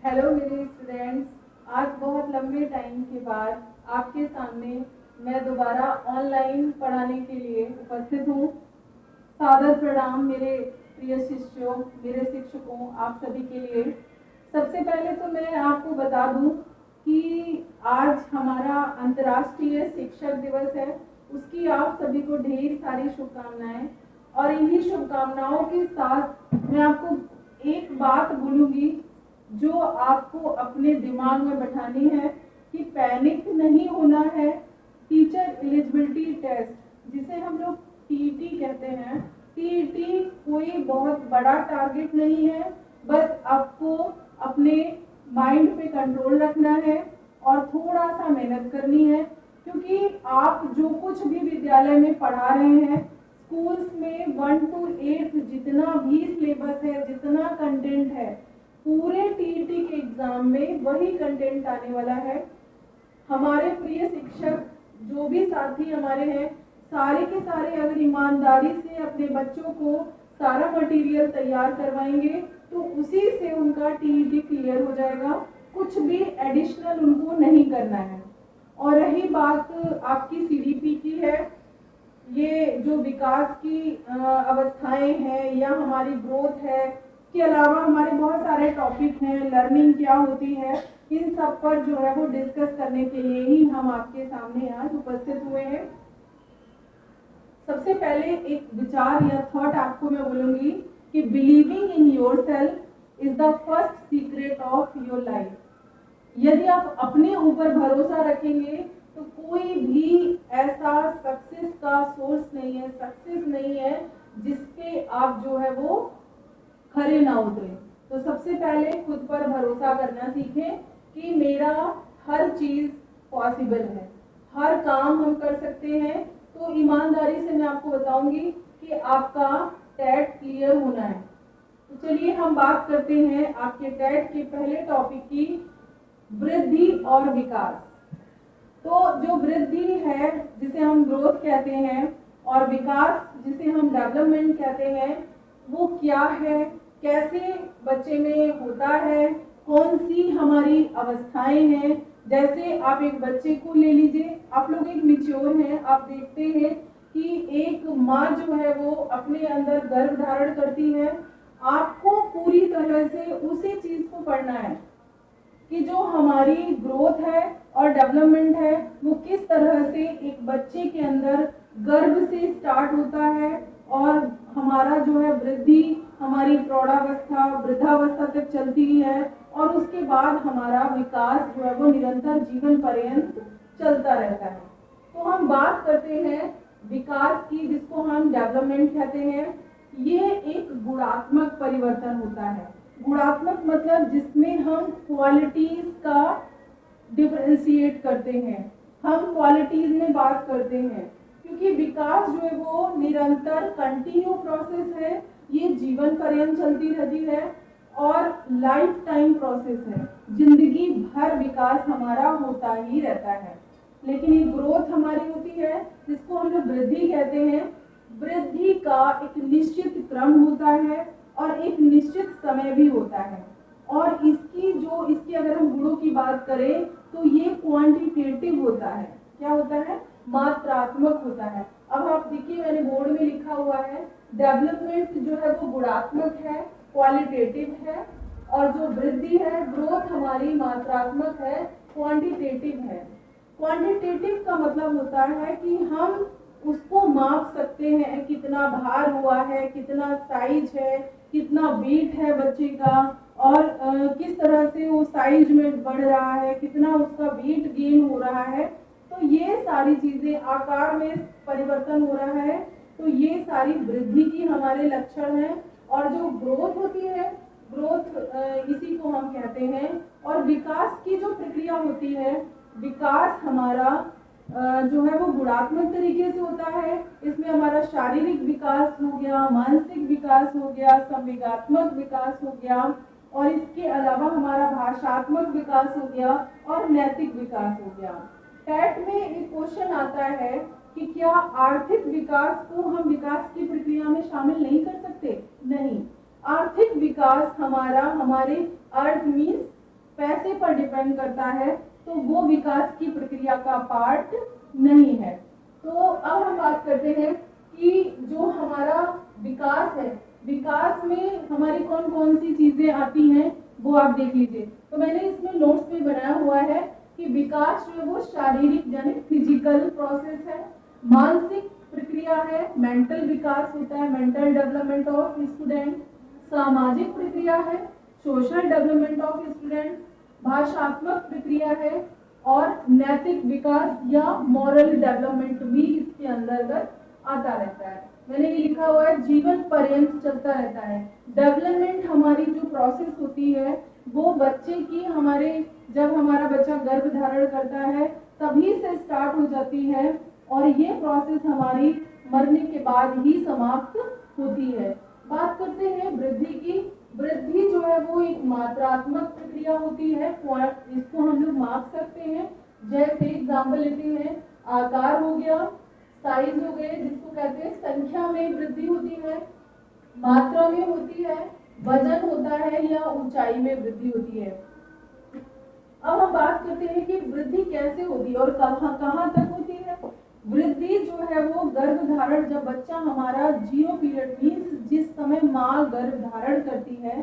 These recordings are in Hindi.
हेलो मेरे स्टूडेंट्स। आज बहुत लंबे टाइम के बाद आपके सामने मैं दोबारा ऑनलाइन पढ़ाने के लिए उपस्थित हूँ। सादर प्रणाम मेरे प्रिय शिष्यों, मेरे शिक्षकों, आप सभी के लिए। सबसे पहले तो मैं आपको बता दूं कि आज हमारा अंतर्राष्ट्रीय शिक्षक दिवस है। उसकी आप सभी को ढेर सारी शुभकामनाएं। और इन्हीं शुभकामनाओं के साथ मैं आपको एक बात बोलूंगी जो आपको अपने दिमाग में बैठानी है कि पैनिक नहीं होना है। टीचर एलिजिबिलिटी टेस्ट, जिसे हम लोग टीईटी कहते हैं, टीईटी कोई बहुत बड़ा टारगेट नहीं है। बस आपको अपने माइंड पे कंट्रोल रखना है और थोड़ा सा मेहनत करनी है, क्योंकि आप जो कुछ भी विद्यालय में पढ़ा रहे हैं, स्कूल्स में 1 to 8 जितना भी सिलेबस है, जितना कंटेंट है, पूरे टीईटी के एग्जाम में वही कंटेंट आने वाला है। हमारे प्रिय शिक्षक जो भी साथी हमारे हैं, सारे के सारे अगर ईमानदारी से अपने बच्चों को सारा मटेरियल तैयार करवाएंगे तो उसी से उनका टीईटी क्लियर हो जाएगा। कुछ भी एडिशनल उनको नहीं करना है। और रही बात आपकी सीडीपी की है, ये जो विकास की अवस्थाएं हैं या हमारी ग्रोथ है, इसके अलावा हमारे बहुत सारे टॉपिक हैं, लर्निंग क्या होती है, इन सब पर जो है वो डिस्कस करने के लिए ही हम आपके सामने आज उपस्थित हुए हैं। सबसे पहले एक विचार या थॉट आपको मैं बोलूंगी कि believing in yourself is the first secret of your life. यदि आप अपने ऊपर भरोसा रखेंगे तो कोई भी ऐसा सक्सेस का सोर्स नहीं है, सक्सेस नहीं है जिसपे आप जो है वो खरे ना उतरे। तो सबसे पहले खुद पर भरोसा करना सीखें कि मेरा हर चीज पॉसिबल है, हर काम हम कर सकते हैं। तो ईमानदारी से मैं आपको बताऊंगी कि आपका टेट क्लियर होना है। तो चलिए हम बात करते हैं आपके टेट के पहले टॉपिक की, वृद्धि और विकास। तो जो वृद्धि है जिसे हम ग्रोथ कहते हैं और विकास जिसे हम डेवलपमेंट कहते हैं, वो क्या है, कैसे बच्चे में होता है, कौन सी हमारी अवस्थाएं हैं। जैसे आप एक बच्चे को ले लीजिए, आप लोग एक मैच्योर हैं, आप देखते हैं कि एक माँ जो है वो अपने अंदर गर्भ धारण करती है। आपको पूरी तरह से उसी चीज को पढ़ना है कि जो हमारी ग्रोथ है और डेवलपमेंट है वो किस तरह से एक बच्चे के अंदर गर्भ से स्टार्ट होता है और हमारा जो है वृद्धि हमारी प्रौढ़ावस्था वृद्धावस्था तक चलती है और उसके बाद हमारा विकास जो है वो निरंतर जीवन पर्यंत चलता रहता है। तो हम बात करते हैं विकास की, जिसको हम डेवलपमेंट कहते हैं। ये एक गुणात्मक परिवर्तन होता है। गुणात्मक मतलब जिसमें हम क्वालिटीज का डिफरेंशिएट करते हैं, हम क्वालिटीज में बात करते हैं, क्योंकि विकास जो है वो निरंतर कंटिन्यू प्रोसेस है, ये जीवन पर्यंत चलती रहती है और लाइफ टाइम प्रोसेस है। जिंदगी भर विकास हमारा होता ही रहता है। लेकिन ये ग्रोथ हमारी होती है जिसको हम लोग वृद्धि कहते हैं। वृद्धि का एक निश्चित क्रम होता है और एक निश्चित समय भी होता है। और इसकी अगर हम गुणों की बात करें तो ये क्वांटिटेटिव होता है। क्या होता है? मात्रात्मक होता है। अब आप देखिए, मैंने बोर्ड में लिखा हुआ है, डेवलपमेंट जो है वो गुणात्मक है, क्वालिटेटिव है, और जो वृद्धि है, ग्रोथ हमारी मात्रात्मक है, क्वांटिटेटिव है। क्वांटिटेटिव का मतलब होता है कि हम उसको माप सकते हैं, कितना भार हुआ है, कितना साइज है, कितना वेट है बच्चे का, और किस तरह से वो साइज में बढ़ रहा है, कितना उसका वेट गेन हो रहा है। तो ये सारी चीजें, आकार में परिवर्तन हो रहा है, तो ये सारी वृद्धि की हमारे लक्षण हैं। और जो ग्रोथ होती है, ग्रोथ इसी को हम कहते हैं। और विकास की जो प्रक्रिया होती है, विकास हमारा जो है वो गुणात्मक तरीके से होता है। इसमें हमारा शारीरिक विकास हो गया, मानसिक विकास हो गया, संवेगात्मक विकास हो गया, और इसके अलावा हमारा भाषात्मक विकास हो गया और नैतिक विकास हो गया। टेट में एक क्वेश्चन आता है कि क्या आर्थिक विकास को हम विकास की प्रक्रिया में शामिल नहीं कर सकते? नहीं। आर्थिक विकास हमारे अर्थ मीन्स पैसे पर डिपेंड करता है तो वो विकास की प्रक्रिया का पार्ट नहीं है। तो अब हम बात करते हैं कि जो हमारा विकास है, विकास में हमारी कौन कौन सी चीजें आती हैं वो आप देख लीजिए। तो मैंने इसमें नोट्स में बनाया हुआ है कि विकास जो है वो शारीरिक यानी फिजिकल प्रोसेस है, मानसिक प्रक्रिया है, मेंटल विकास होता है, मेंटल डेवलपमेंट ऑफ स्टूडेंट, सामाजिक प्रक्रिया है, सोशल डेवलपमेंट ऑफ स्टूडेंट, भाषात्मक प्रक्रिया है और नैतिक विकास या मॉरल डेवलपमेंट भी इसके अंतर्गत आता रहता है। मैंने ये लिखा हुआ है जीवन पर्यंत चलता रहता है। डेवलपमेंट हमारी जो प्रोसेस होती है वो बच्चे की हमारे जब हमारा बच्चा गर्भ धारण करता है तभी से स्टार्ट हो जाती है और ये प्रोसेस हमारी मरने के बाद ही समाप्त होती है। बात करते हैं वृद्धि की। वृद्धि जो है वो एक मात्रात्मक प्रक्रिया होती है, इसको हम लोग माप सकते हैं। जैसे एग्जाम्पल लेते हैं, आकार हो गया, साइज हो गए जिसको कहते हैं, संख्या में वृद्धि होती है, मात्रा में होती है, वजन होता है या ऊंचाई में वृद्धि होती है। अब हम बात करते हैं कि वृद्धि कैसे होती है और कहाँ तक होती है। वृद्धि जो है वो गर्भ धारण, जब बच्चा हमारा 0 पीरियड मीन्स जिस समय माँ गर्भ धारण करती है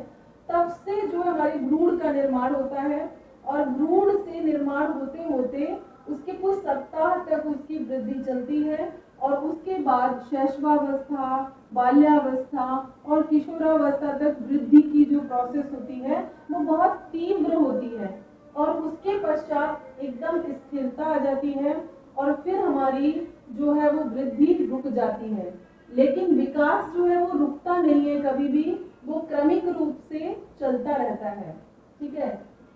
तब से जो हमारी भ्रूण का निर्माण होता है और भ्रूण से निर्माण होते होते उसके कुछ सप्ताह तक उसकी वृद्धि चलती है और उसके बाद शैशवावस्था, बाल्यावस्था और किशोरावस्था तक वृद्धि की जो प्रोसेस होती है वो बहुत तीव्र होती है और उसके पश्चात एकदम स्थिरता आ जाती है और फिर हमारी जो है वो वृद्धि रुक जाती है। लेकिन विकास जो है वो रुकता नहीं है कभी भी, वो क्रमिक रूप से चलता रहता है। ठीक है,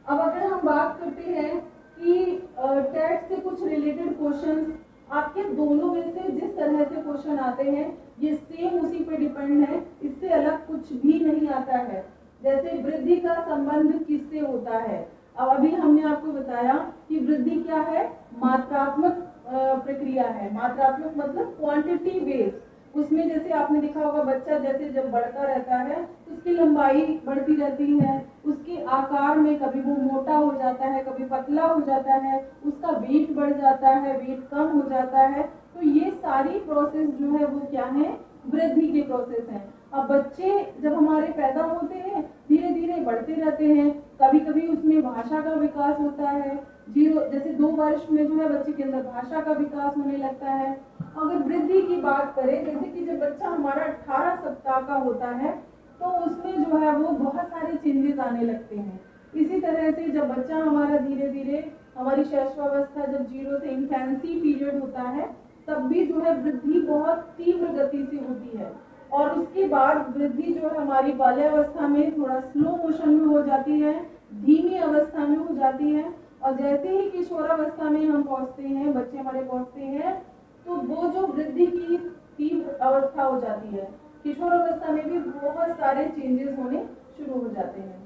अब अगर हम बात करते हैं कि टेट से कुछ रिलेटेड क्वेश्चंस आपके दोनों में से जिस तरह से क्वेश्चन आते हैं ये सेम उसी पे डिपेंड है, इससे अलग कुछ भी नहीं आता है। जैसे वृद्धि का संबंध किससे होता है, अब अभी हमने आपको बताया कि वृद्धि क्या है, मात्रात्मक प्रक्रिया है। मात्रात्मक मतलब क्वांटिटी बेस्ड, उसमें जैसे आपने देखा होगा बच्चा जैसे जब बढ़ता रहता है उसकी लंबाई बढ़ती रहती है, उसके आकार में कभी वो मोटा हो जाता है, कभी पतला हो जाता है, उसका वेट बढ़ जाता है, वेट कम हो जाता है। तो ये सारी प्रोसेस जो है वो क्या है, वृद्धि के प्रोसेस हैं। अब बच्चे जब हमारे पैदा होते हैं धीरे धीरे बढ़ते रहते हैं, कभी कभी उसमें भाषा का विकास होता है, जैसे 2 वर्ष में जो है बच्चे के अंदर भाषा का विकास होने लगता है। अगर वृद्धि की बात करें, जैसे कि जब बच्चा हमारा 18 सप्ताह का होता है तो उसमें जो है वो बहुत सारे चेंजेस आने लगते हैं। इसी तरह से जब बच्चा हमारा धीरे धीरे हमारी शैशवावस्था जब 0 से इन्फेंसी पीरियड होता है तब भी जो है वृद्धि बहुत तीव्र गति से होती है और उसके बाद वृद्धि जो है हमारी बाल्यावस्था में थोड़ा स्लो मोशन में हो जाती है, धीमी अवस्था में हो जाती है और जैसे ही किशोरावस्था में हम पहुंचते हैं, बच्चे हमारे पहुंचते हैं तो वो जो वृद्धि की तीव्र अवस्था हो जाती है। किशोरावस्था में भी बहुत सारे चेंजेस होने शुरू हो जाते हैं।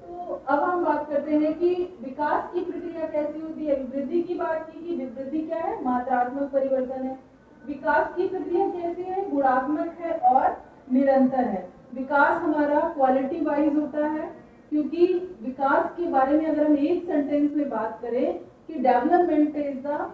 तो अब हम बात करते हैं कि विकास की प्रक्रिया कैसी होती है। वृद्धि की बात की कि वृद्धि क्या है, मात्रात्मक परिवर्तन है। विकास की प्रक्रिया कैसी है, गुणात्मक है और निरंतर है। विकास हमारा क्वालिटी वाइज होता है, क्योंकि विकास के बारे में अगर हम एक सेंटेंस में बात करें कि development is the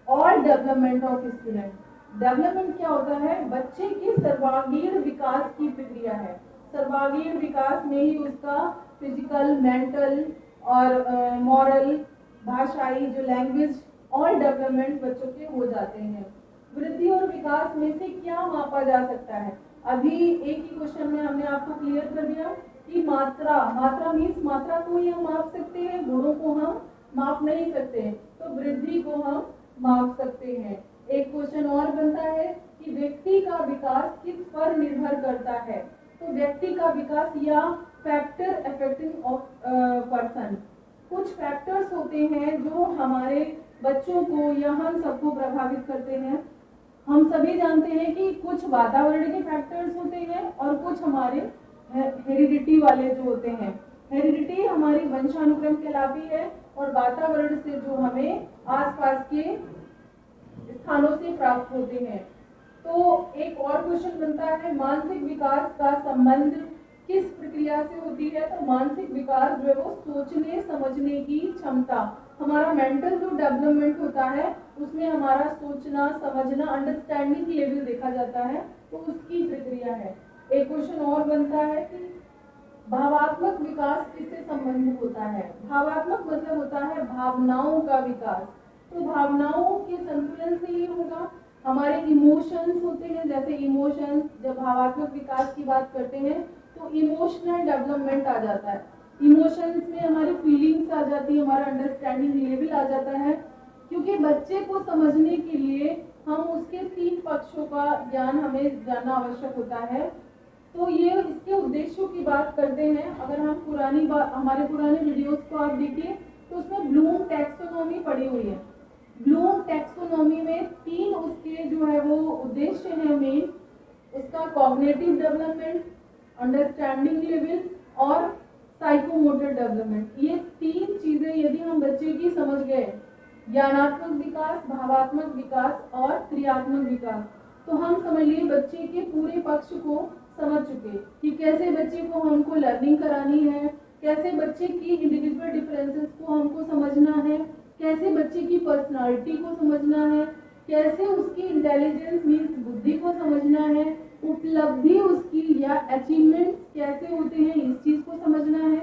all development of student. Development क्या होता है, बच्चे के सर्वांगीण विकास की प्रक्रिया है। सर्वांगीण विकास में ही उसका फिजिकल, मेंटल और मॉरल, भाषाई जो लैंग्वेज, ऑल डेवलपमेंट बच्चों के हो जाते हैं। वृद्धि और विकास में से क्या मापा जा सकता है, अभी एक ही क्वेश्चन में हमने आपको क्लियर कर दिया कि मात्रा मीन्स मात्रा को ही हम माप सकते हैं, गुणों को हम माप नहीं सकते, तो वृद्धि को हम माप सकते हैं। एक क्वेश्चन और बनता है कि व्यक्ति का विकास किस पर निर्भर करता है, तो व्यक्ति का विकास या फैक्टर अफेक्टिंग ऑफ पर्सन, कुछ फैक्टर्स होते हैं जो हमारे बच्चों को या हम सबको प्रभावित करते हैं। हम सभी जानते हैं कि कुछ वातावरण के फैक्टर्स होते हैं और कुछ हमारे हेरिडिटी वाले जो होते हैं। हेरिडिटी हमारी वंशानुक्रम कहलाती है और वातावरण से जो हमें आसपास के स्थानों से प्राप्त होते हैं। तो एक और क्वेश्चन बनता है, मानसिक विकास का संबंध किस प्रक्रिया से होती है? तो मानसिक विकास जो है वो सोचने समझने की क्षमता, हमारा मेंटल जो डेवलपमेंट होता है उसमें हमारा सोचना समझना अंडरस्टैंडिंग लेवल देखा जाता है, तो उसकी प्रक्रिया है। एक क्वेश्चन और बनता है कि भावात्मक विकास किससे संबंधित होता है? भावात्मक मतलब होता है भावनाओं का विकास। तो भावनाओं के संतुलन से ये होगा, हमारे इमोशंस होते हैं, जैसे इमोशंस, जब भावात्मक विकास की बात करते हैं तो इमोशनल डेवलपमेंट आ जाता है। इमोशंस में हमारी फीलिंग्स आ जाती है, हमारा अंडरस्टैंडिंग लेवल आ जाता है, क्योंकि बच्चे को समझने के लिए हम उसके 3 पक्षों का ज्ञान हमें जानना आवश्यक होता है। तो ये इसके उद्देश्यों की बात करते हैं। अगर हम हमारे पुराने वीडियोस को आप देखिए तो उसमें ब्लूम टैक्सोनॉमी पड़ी हुई है। ब्लूम टैक्सोनॉमी में 3 उसके जो है वो उद्देश्य है मेन, उसका कॉग्निटिव डेवलपमेंट, अंडरस्टैंडिंग लेवल और साइकोमोटर डेवलपमेंट। ये 3 चीजें यदि हम बच्चे की समझ गए, ज्ञानात्मक विकास, भावात्मक विकास और क्रियात्मक विकास, तो हम समझ लिए बच्चे के पूरे पक्ष को समझ चुके कि कैसे बच्चे को हमको लर्निंग करानी है, कैसे बच्चे की इंडिविजुअल डिफरेंसेस को हमको समझना है, कैसे बच्चे की पर्सनालिटी को समझना है, कैसे उसकी इंटेलिजेंस मीन्स बुद्धि को समझना है, उपलब्धि उसकी या अचीवमेंट्स कैसे होते हैं इस चीज को समझना है।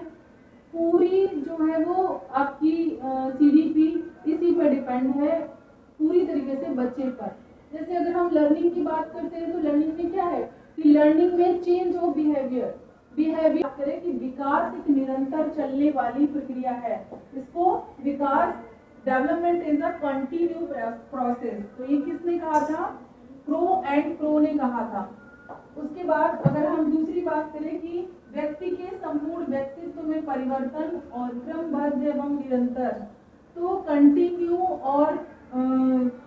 पूरी जो है वो आपकी सीडीपी इसी पर डिपेंड है पूरी तरीके से बच्चे पर। जैसे अगर हम लर्निंग की बात करते हैं तो लर्निंग में क्या है कि लर्निंग में चेंज ऑफ बिहेवियर करें कि विकास एक निरंतर चलने वाली प्रक्रिया है। इसको विकास development is a continue process. तो ये किसने कहा था? प्रो ने कहा था। उसके बाद अगर हम दूसरी बात करें कि व्यक्ति के संपूर्ण व्यक्तित्व में परिवर्तन और क्रमबद्ध एवं निरंतर, तो कंटिन्यू और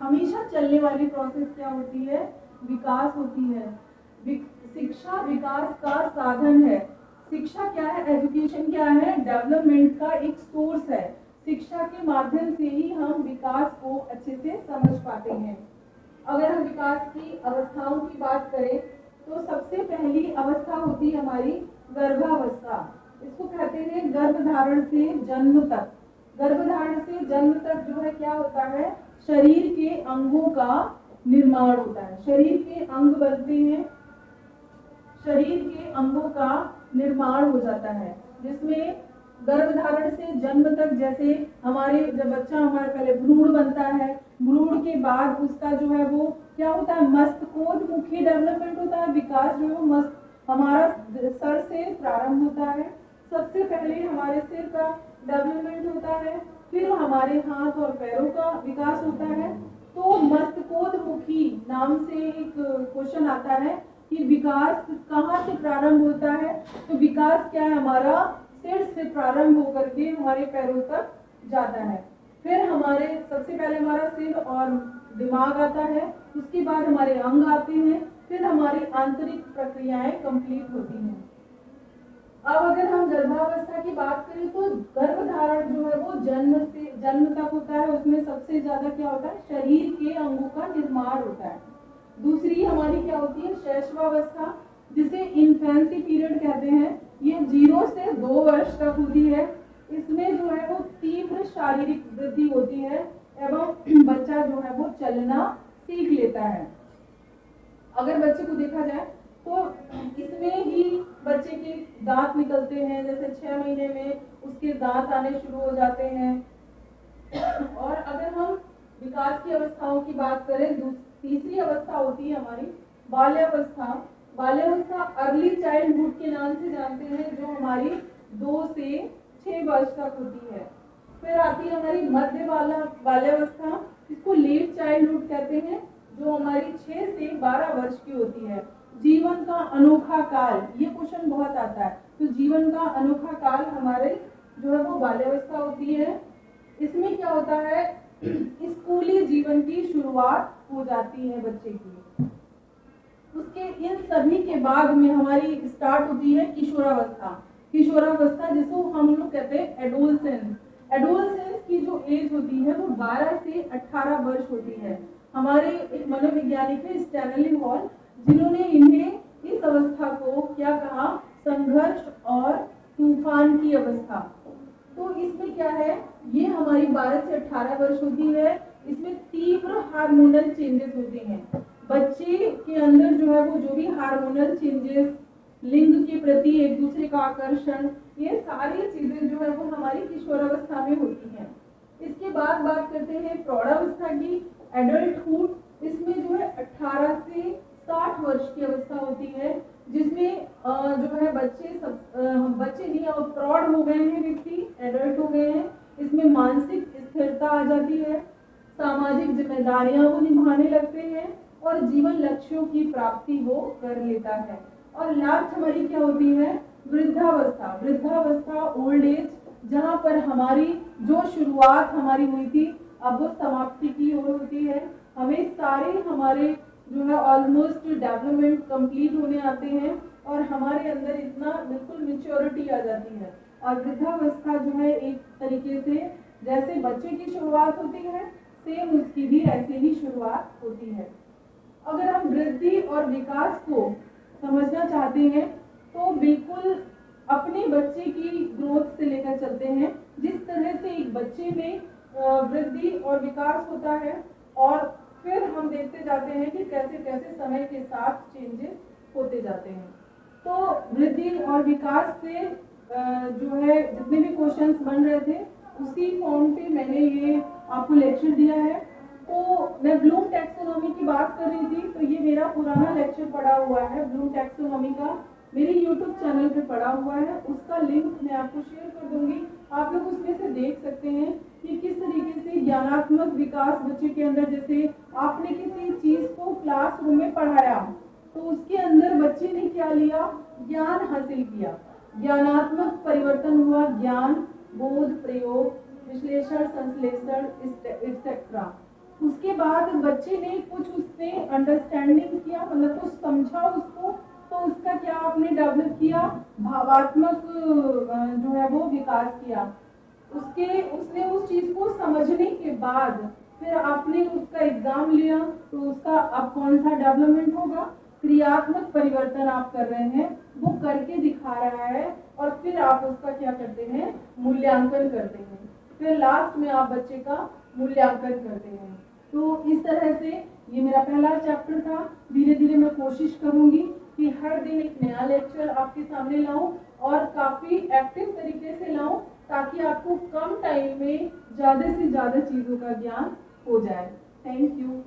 हमेशा चलने वाली प्रोसेस क्या होती है? विकास होती है। शिक्षा विकास का साधन है। शिक्षा क्या है? एजुकेशन क्या है? डेवलपमेंट का एक सोर्स है। शिक्षा के माध्यम से ही हम विकास को अच्छे से समझ पाते हैं। अगर हम विकास की अवस्थाओं की बात करें तो सबसे पहली अवस्था होती है हमारी गर्भावस्था। इसको कहते हैं गर्भधारण से जन्म तक। गर्भधारण से जन्म तक जो है क्या होता है? शरीर के अंगों का निर्माण होता है। शरीर के अंग बनते हैं, शरीर के अंगों का निर्माण हो जाता है, जिसमें गर्भधारण से जन्म तक, जैसे जब बच्चा हमारा पहले भ्रूण बनता है, भ्रूण के बाद उसका जो है वो क्या होता है? मस्तकोन्मुखी डेवलपमेंट होता है। विकास जो है हमारा सर से प्रारंभ होता है। सबसे पहले हमारे सिर का डेवलपमेंट होता है, फिर हमारे हाथ और पैरों का विकास होता है। तो मस्तकोन्मुखी नाम से एक क्वेश्चन आता है कि विकास कहाँ से प्रारंभ होता है? तो विकास क्या है? हमारा सिर से प्रारंभ होकर के हमारे पैरों तक जाता है। फिर हमारे सबसे पहले हमारा सिर और दिमाग आता है, उसके बाद हमारे अंग आते हैं, फिर हमारी आंतरिक प्रक्रियाएं कंप्लीट होती हैं। अब अगर हम गर्भावस्था की बात करें तो गर्भधारण जो है वो जन्म तक होता है। उसमें सबसे ज्यादा क्या होता है? शरीर के अंगों का निर्माण होता है। दूसरी हमारी क्या होती है? शैशवावस्था, जिसे इन्फेंसी पीरियड कहते हैं। ये 0 से 2 वर्ष तक होती है। इसमें जो है वो तीव्र शारीरिक वृद्धि होती है एवं बच्चा जो है वो चलना सीख लेता है। अगर बच्चे को देखा जाए तो इसमें ही बच्चे के दांत निकलते हैं, जैसे 6 महीने में उसके दांत आने शुरू हो जाते हैं। और अगर हम विकास की अवस्थाओं की बात करें, तीसरी अवस्था होती है हमारी बाल्यावस्था। बाल्यावस्था अर्ली चाइल्डहुड के नाम से जानते हैं, जो हमारी 2 से 6 वर्ष तक होती है। फिर आती है हमारी मध्य बाल्यावस्था, इसको लेट चाइल्डहुड कहते हैं, जो हमारी 6 से 12 वर्ष की होती है। जीवन का अनोखा काल, ये क्वेश्चन बहुत आता है। तो जीवन का अनोखा काल हमारे जो है वो बाल्यावस्था होती है। इसमें क्या होता है? स्कूली जीवन की शुरुआत हो जाती है बच्चे की। उसके इन सभी के बाद में हमारी स्टार्ट होती है किशोरावस्था। किशोरावस्था जिसको हम लोग कहते हैं एडोलसेंस। एडोलसेंस की जो एज होती है वो 12 से 18 वर्ष होती है। हमारे एक मनोवैज्ञानिक है स्टैनली हॉल, जिन्होंने इन्हें इस अवस्था को क्या कहा? संघर्ष और तूफान की अवस्था। तो इसमें क्या है, ये हमारी 12 से 18 वर्ष होती है। इसमें तीव्र हार्मोनल चेंजेस होते हैं। बच्चे के अंदर जो है वो जो भी हार्मोनल चेंजेस, लिंग के प्रति एक दूसरे का आकर्षण, ये सारी चीजें जो है वो हमारी किशोरावस्था में होती हैं। इसके बाद बात करते हैं प्रौढ़ावस्था की, एडल्टहुड। इसमें जो है 18 से 60 वर्ष की अवस्था होती है, जिसमें जो है बच्चे नहीं, अब प्रौढ़ हो गए हैं, व्यक्ति एडल्ट हो गए हैं। इसमें मानसिक स्थिरता आ जाती है, सामाजिक जिम्मेदारियां वो निभाने लगते हैं और जीवन लक्ष्यों की प्राप्ति वो कर लेता है। और लास्ट हमारी क्या होती है, वृद्धावस्था। वृद्धावस्था, ओल्ड एज, जहाँ पर हमारी जो शुरुआत हमारी हुई थी अब वो समाप्ति की ओर होती है। हमें सारे हमारे जो है ऑलमोस्ट डेवलपमेंट कंप्लीट होने आते हैं और हमारे अंदर इतना बिल्कुल मेच्योरिटी आ जाती है। और वृद्धावस्था जो है एक तरीके से जैसे बच्चे की शुरुआत होती है, सेम उसकी भी ऐसे ही शुरुआत होती है। अगर हम वृद्धि और विकास को समझना चाहते हैं तो बिल्कुल अपने बच्चे की ग्रोथ से लेकर चलते हैं। जिस तरह से एक बच्चे में वृद्धि और विकास होता है और फिर हम देखते जाते हैं कि कैसे कैसे समय के साथ चेंजेस होते जाते हैं। तो वृद्धि और विकास से जो है जितने भी क्वेश्चंस बन रहे थे उसी फॉर्म पे मैंने ये आपको लेक्चर दिया है। तो मैं ब्लूम टैक्सोनॉमी की बात कर रही थी, तो ये मेरा पुराना लेक्चर पड़ा हुआ है ब्लूम टैक्सोनॉमी का, मेरे यूट्यूब चैनल पे पड़ा हुआ है। उसका लिंक मैं आपको शेयर कर दूंगी, आप लोग उसमें से देख सकते हैं कि किस तरीके से ज्ञानात्मक विकास बच्चे के अंदर, जैसे आपने किसी चीज को क्लासरूम में पढ़ाया तो उसके अंदर बच्चे ने क्या लिया, ज्ञान हासिल किया, ज्ञानात्मक परिवर्तन हुआ, ज्ञान, बोध, प्रयोग, विश्लेषण, संश्लेषण एक्सेट्रा। उसके बाद बच्चे ने कुछ उससे अंडरस्टैंडिंग किया, मतलब कुछ समझा उसको, तो उसका क्या आपने डेवलप किया, भावात्मक जो है वो विकास किया। उसने उस चीज को समझने के बाद फिर आपने उसका एग्जाम लिया तो उसका अब कौन सा डेवलपमेंट होगा, क्रियात्मक परिवर्तन आप कर रहे हैं, वो करके दिखा रहा है और फिर आप उसका क्या करते हैं, मूल्यांकन करते हैं। फिर लास्ट में आप बच्चे का मूल्यांकन करते हैं। तो इस तरह से ये मेरा पहला चैप्टर था। धीरे धीरे मैं कोशिश करूंगी कि हर दिन एक नया लेक्चर आपके सामने लाऊं और काफी एक्टिव तरीके से लाऊं, ताकि आपको कम टाइम में ज्यादा से ज्यादा चीजों का ज्ञान हो जाए। Thank you.